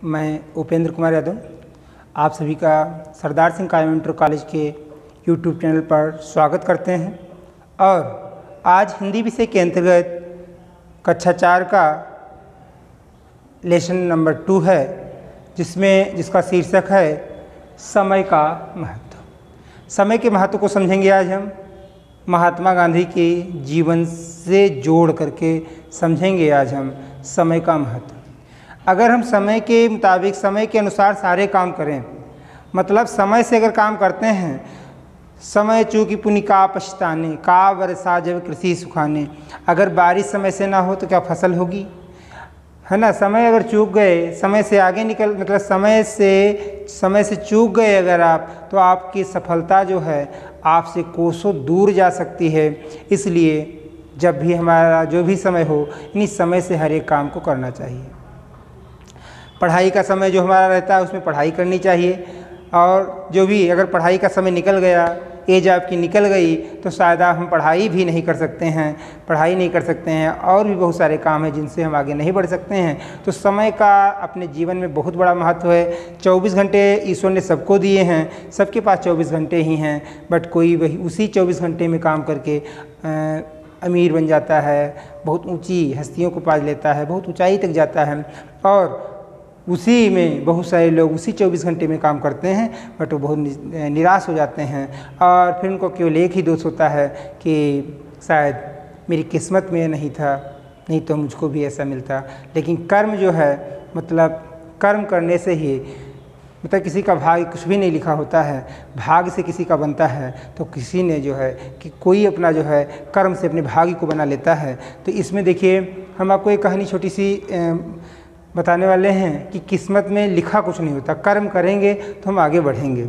मैं उपेंद्र कुमार यादव आप सभी का सरदार सिंह कॉन्वेंट कॉलेज के यूट्यूब चैनल पर स्वागत करते हैं। और आज हिंदी विषय के अंतर्गत कक्षा 4 का लेसन नंबर 2 है, जिसका शीर्षक है समय का महत्व। समय के महत्व को समझेंगे आज हम महात्मा गांधी के जीवन से जोड़ करके समझेंगे आज हम समय का महत्व। अगर हम समय के मुताबिक समय के अनुसार सारे काम करें, मतलब समय से अगर काम करते हैं, समय चूँकि पुनि का पछताने का वर्षा जब कृषि सुखाने, अगर बारिश समय से ना हो तो क्या फसल होगी, है ना। समय अगर चूक गए, समय से आगे निकल मतलब समय से चूक गए अगर आप, तो आपकी सफलता जो है आपसे कोसों दूर जा सकती है। इसलिए जब भी हमारा जो भी समय हो, इन्हीं समय से हर एक काम को करना चाहिए। पढ़ाई का समय जो हमारा रहता है उसमें पढ़ाई करनी चाहिए, और जो भी अगर पढ़ाई का समय निकल गया, एज आपकी निकल गई, तो शायद हम पढ़ाई भी नहीं कर सकते हैं, और भी बहुत सारे काम हैं जिनसे हम आगे नहीं बढ़ सकते हैं। तो समय का अपने जीवन में बहुत बड़ा महत्व है। 24 घंटे ईश्वर ने सबको दिए हैं, सबके पास 24 घंटे ही हैं, बट कोई वही उसी 24 घंटे में काम करके अमीर बन जाता है, बहुत ऊंची हस्तियों को पा लेता है, बहुत ऊंचाई तक जाता है। और उसी में बहुत सारे लोग उसी 24 घंटे में काम करते हैं, बट वो बहुत निराश हो जाते हैं, और फिर उनको केवल एक ही दोष होता है कि शायद मेरी किस्मत में नहीं था, नहीं तो मुझको भी ऐसा मिलता। लेकिन कर्म जो है, मतलब कर्म करने से ही, मतलब किसी का भाग्य कुछ भी नहीं लिखा होता है, भाग्य से किसी का बनता है। तो किसी ने जो है कि कोई अपना जो है कर्म से अपने भाग्य को बना लेता है। तो इसमें देखिए, हम आपको एक कहानी छोटी सी बताने वाले हैं कि किस्मत में लिखा कुछ नहीं होता, कर्म करेंगे तो हम आगे बढ़ेंगे।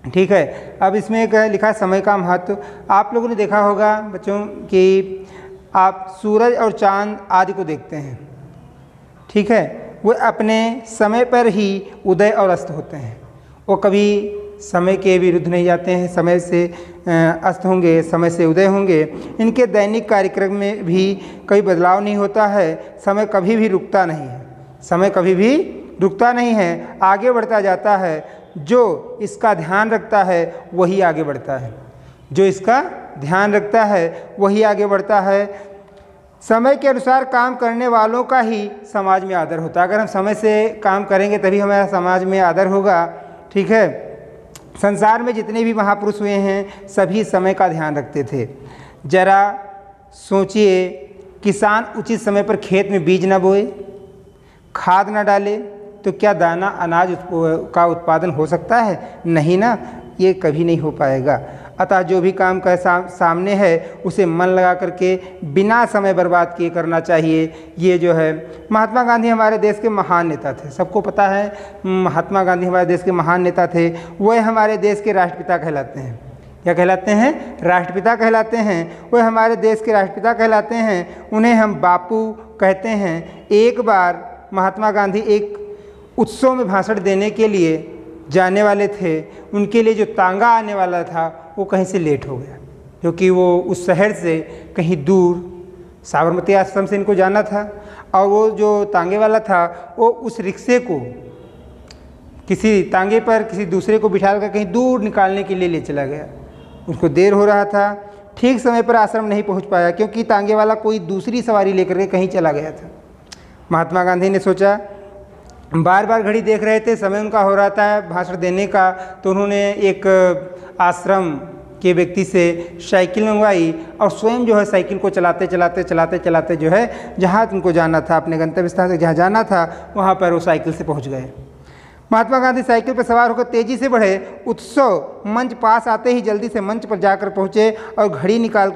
ठीक है। अब इसमें एक लिखा है समय का महत्व। आप लोगों ने देखा होगा बच्चों कि आप सूरज और चांद आदि को देखते हैं, ठीक है, वो अपने समय पर ही उदय और अस्त होते हैं। वो कभी समय के विरुद्ध नहीं जाते हैं, समय से अस्त होंगे, समय से उदय होंगे। इनके दैनिक कार्यक्रम में भी कोई बदलाव नहीं होता है। समय कभी भी रुकता नहीं है, समय कभी भी रुकता नहीं है, आगे बढ़ता जाता है। जो इसका ध्यान रखता है वही आगे बढ़ता है, जो इसका ध्यान रखता है वही आगे बढ़ता है। समय के अनुसार काम करने वालों का ही समाज में आदर होता है। अगर हम समय से काम करेंगे तभी हमारा समाज में आदर होगा। ठीक है। संसार में जितने भी महापुरुष हुए हैं सभी समय का ध्यान रखते थे। जरा सोचिए, किसान उचित समय पर खेत में बीज न बोए, खाद न डाले, तो क्या दाना अनाज का उत्पादन हो सकता है? नहीं ना, ये कभी नहीं हो पाएगा। अतः जो भी काम का सामने है उसे मन लगा करके बिना समय बर्बाद किए करना चाहिए। ये जो है महात्मा गांधी हमारे देश के महान नेता थे, सबको पता है महात्मा गांधी हमारे देश के महान नेता थे। वह हमारे देश के राष्ट्रपिता कहलाते हैं। क्या कहलाते हैं? राष्ट्रपिता कहलाते हैं। वह हमारे देश के राष्ट्रपिता कहलाते हैं। उन्हें हम बापू कहते हैं। एक बार महात्मा गांधी एक उत्सव में भाषण देने के लिए जाने वाले थे। उनके लिए जो तांगा आने वाला था वो कहीं से लेट हो गया, क्योंकि वो उस शहर से कहीं दूर साबरमती आश्रम से इनको जाना था, और वो जो तांगे वाला था वो उस रिक्शे को किसी तांगे पर किसी दूसरे को बिठा कर कहीं दूर निकालने के लिए ले चला गया। उसको देर हो रहा था, ठीक समय पर आश्रम नहीं पहुंच पाया, क्योंकि तांगे वाला कोई दूसरी सवारी लेकर के कहीं चला गया था। महात्मा गांधी ने सोचा, बार बार घड़ी देख रहे थे, समय उनका हो रहा था भाषण देने का, तो उन्होंने एक आश्रम के व्यक्ति से साइकिल मंगवाई, और स्वयं जो है साइकिल को चलाते चलाते जो है जहाँ उनको जाना था, अपने गंतव्य स्थान तक जहाँ जाना था, वहाँ पर वो साइकिल से पहुँच गए। महात्मा गांधी साइकिल पर सवार होकर तेजी से बढ़े। उत्सव मंच पास आते ही जल्दी से मंच पर जाकर पहुँचे और घड़ी निकाल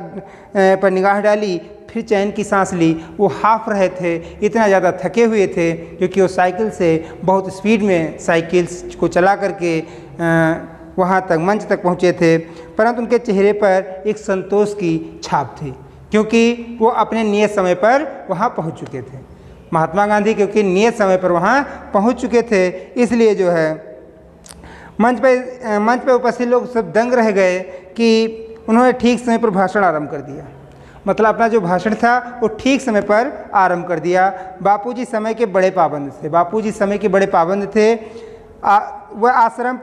पर निगाह डाली, फिर चैन की सांस ली। वो हाफ रहे थे, इतना ज़्यादा थके हुए थे, क्योंकि वो साइकिल से बहुत स्पीड में साइकिल को चला करके वहाँ तक मंच तक पहुँचे थे। परंतु उनके चेहरे पर एक संतोष की छाप थी, क्योंकि वो अपने नियत समय पर वहाँ पहुँच चुके थे। महात्मा गांधी क्योंकि नियत समय पर वहाँ पहुँच चुके थे, इसलिए जो है मंच पे उपस्थित लोग सब दंग रह गए कि उन्होंने ठीक समय पर भाषण आरंभ कर दिया। मतलब अपना जो भाषण था वो ठीक समय पर आरंभ कर दिया। बापूजी समय के बड़े पाबंद थे, बापूजी समय के बड़े पाबंद थे। वह आश्रम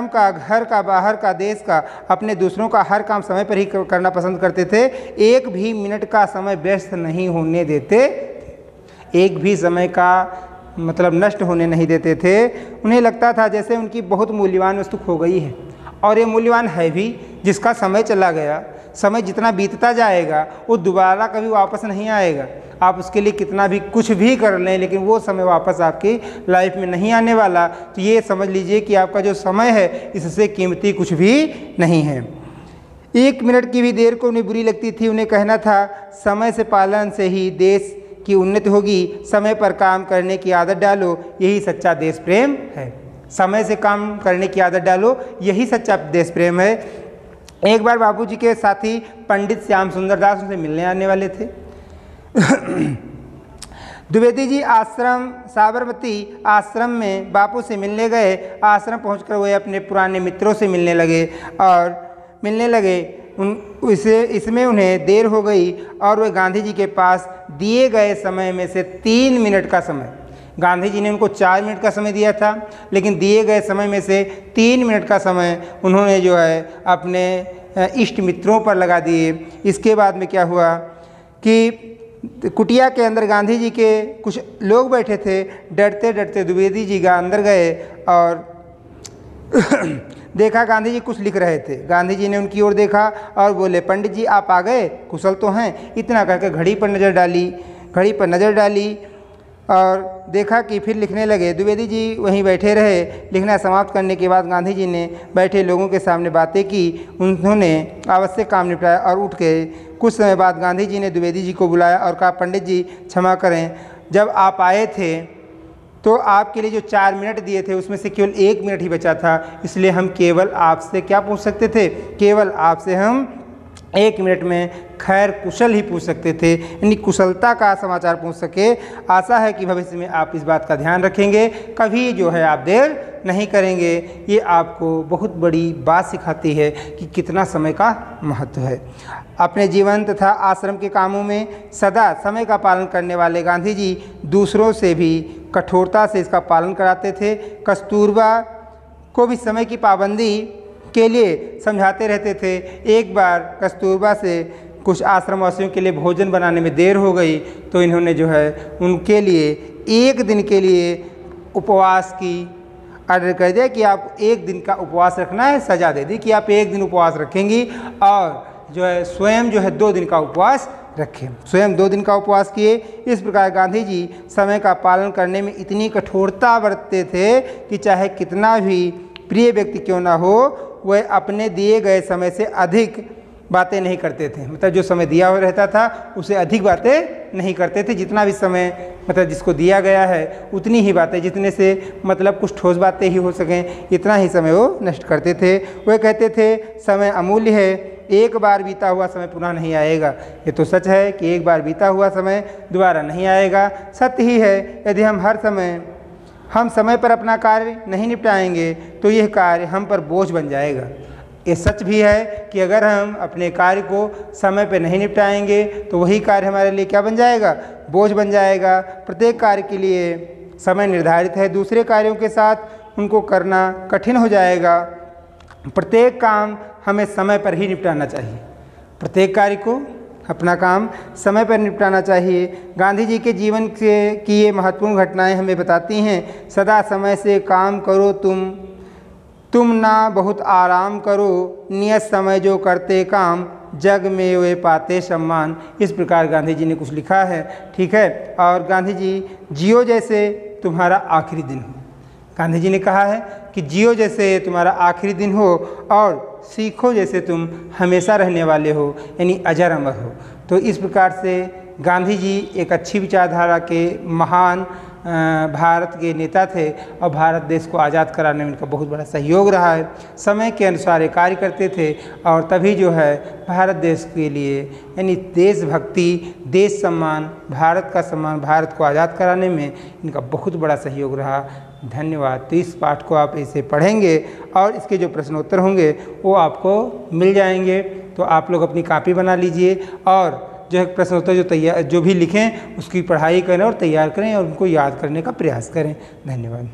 का, घर का, बाहर का, देश का, अपने दूसरों का हर काम समय पर ही करना पसंद करते थे। एक भी मिनट का समय व्यस्त नहीं होने देते थे, एक भी समय का मतलब नष्ट होने नहीं देते थे। उन्हें लगता था जैसे उनकी बहुत मूल्यवान वस्तु खो गई है, और ये मूल्यवान है भी, जिसका समय चला गया। समय जितना बीतता जाएगा वो दोबारा कभी वापस नहीं आएगा। आप उसके लिए कितना भी कुछ भी कर लें, लेकिन वो समय वापस आपकी लाइफ में नहीं आने वाला। तो ये समझ लीजिए कि आपका जो समय है इससे कीमती कुछ भी नहीं है। 1 मिनट की भी देर को उन्हें बुरी लगती थी। उन्हें कहना था समय से पालन से ही देश की उन्नति होगी, समय पर काम करने की आदत डालो, यही सच्चा देश प्रेम है। समय से काम करने की आदत डालो, यही सच्चा देश प्रेम है। एक बार बापूजी के साथी पंडित श्याम सुंदर दास उनसे मिलने आने वाले थे। द्विवेदी जी आश्रम, साबरमती आश्रम में बापू से मिलने गए। आश्रम पहुंचकर वे अपने पुराने मित्रों से मिलने लगे। इसमें उन्हें देर हो गई और वे गांधी जी के पास दिए गए समय में से 3 मिनट का समय, गांधी जी ने उनको 4 मिनट का समय दिया था, लेकिन दिए गए समय में से 3 मिनट का समय उन्होंने जो है अपने इष्ट मित्रों पर लगा दिए। इसके बाद में क्या हुआ कि कुटिया के अंदर गांधी जी के कुछ लोग बैठे थे। डरते डरते द्विवेदी जी अंदर गए और देखा गांधी जी कुछ लिख रहे थे। गांधी जी ने उनकी ओर देखा और बोले, पंडित जी आप आ गए, कुशल तो हैं? इतना कहकर घड़ी पर नज़र डाली और देखा कि फिर लिखने लगे। द्विवेदी जी वहीं बैठे रहे। लिखना समाप्त करने के बाद गांधी जी ने बैठे लोगों के सामने बातें की। उन्होंने आवश्यक काम निपटाया और उठ गए। कुछ समय बाद गांधी जी ने द्विवेदी जी को बुलाया और कहा, पंडित जी क्षमा करें, जब आप आए थे तो आपके लिए जो 4 मिनट दिए थे उसमें से केवल 1 मिनट ही बचा था, इसलिए हम केवल आपसे क्या पूछ सकते थे, केवल आपसे हम 1 मिनट में खैर कुशल ही पूछ सकते थे, यानी कुशलता का समाचार पूछ सके। आशा है कि भविष्य में आप इस बात का ध्यान रखेंगे, कभी जो है आप देर नहीं करेंगे। ये आपको बहुत बड़ी बात सिखाती है कि कितना समय का महत्व है। अपने जीवन तथा आश्रम के कामों में सदा समय का पालन करने वाले गांधी जी दूसरों से भी कठोरता से इसका पालन कराते थे। कस्तूरबा को भी समय की पाबंदी के लिए समझाते रहते थे। एक बार कस्तूरबा से कुछ आश्रमवासियों के लिए भोजन बनाने में देर हो गई, तो इन्होंने जो है उनके लिए 1 दिन के लिए उपवास की ऑर्डर कर दिया कि आप 1 दिन का उपवास रखना है। सजा दे दी कि आप 1 दिन उपवास रखेंगी और जो है स्वयं जो है 2 दिन का उपवास रखें। स्वयं 2 दिन का उपवास किए। इस प्रकार गांधी जी समय का पालन करने में इतनी कठोरता बरतते थे कि चाहे कितना भी प्रिय व्यक्ति क्यों ना हो, वह अपने दिए गए समय से अधिक बातें नहीं करते थे। मतलब जो समय दिया हुआ रहता था उससे अधिक बातें नहीं करते थे। जितना भी समय मतलब जिसको दिया गया है उतनी ही बातें, जितने से मतलब कुछ ठोस बातें ही हो सकें, इतना ही समय वो नष्ट करते थे। वह कहते थे समय अमूल्य है, एक बार बीता हुआ समय पुनः नहीं आएगा। ये तो सच है कि एक बार बीता हुआ समय दोबारा नहीं आएगा। सत्य ही है, यदि हम समय पर अपना कार्य नहीं निपटाएंगे तो यह कार्य हम पर बोझ बन जाएगा। ये सच भी है कि अगर हम अपने कार्य को समय पर नहीं निपटाएंगे तो वही कार्य हमारे लिए क्या बन जाएगा, बोझ बन जाएगा। प्रत्येक कार्य के लिए समय निर्धारित है, दूसरे कार्यों के साथ उनको करना कठिन हो जाएगा। प्रत्येक काम हमें समय पर ही निपटाना चाहिए, प्रत्येक कार्य को अपना काम समय पर निपटाना चाहिए। गांधी जी के जीवन की ये महत्वपूर्ण घटनाएं हमें बताती हैं, सदा समय से काम करो तुम ना बहुत आराम करो, नियत समय जो करते काम, जग में वे पाते सम्मान। इस प्रकार गांधी जी ने कुछ लिखा है, ठीक है। और गांधी जी जियो जैसे तुम्हारा आखिरी दिन हो। गांधी जी ने कहा है कि जियो जैसे तुम्हारा आखिरी दिन हो और सीखो जैसे तुम हमेशा रहने वाले हो, यानी अजर अमर हो। तो इस प्रकार से गांधी जी एक अच्छी विचारधारा के महान भारत के नेता थे और भारत देश को आज़ाद कराने में उनका बहुत बड़ा सहयोग रहा है। समय के अनुसार ये कार्य करते थे और तभी जो है भारत देश के लिए यानी देशभक्ति, देश सम्मान, भारत का सम्मान, भारत को आज़ाद कराने में इनका बहुत बड़ा सहयोग रहा। धन्यवाद। तो इस पाठ को आप इसे पढ़ेंगे और इसके जो प्रश्नोत्तर होंगे वो आपको मिल जाएंगे। तो आप लोग अपनी कॉपी बना लीजिए और जो है प्रश्न उत्तर जो भी लिखें उसकी पढ़ाई करें और तैयार करें और उनको याद करने का प्रयास करें। धन्यवाद।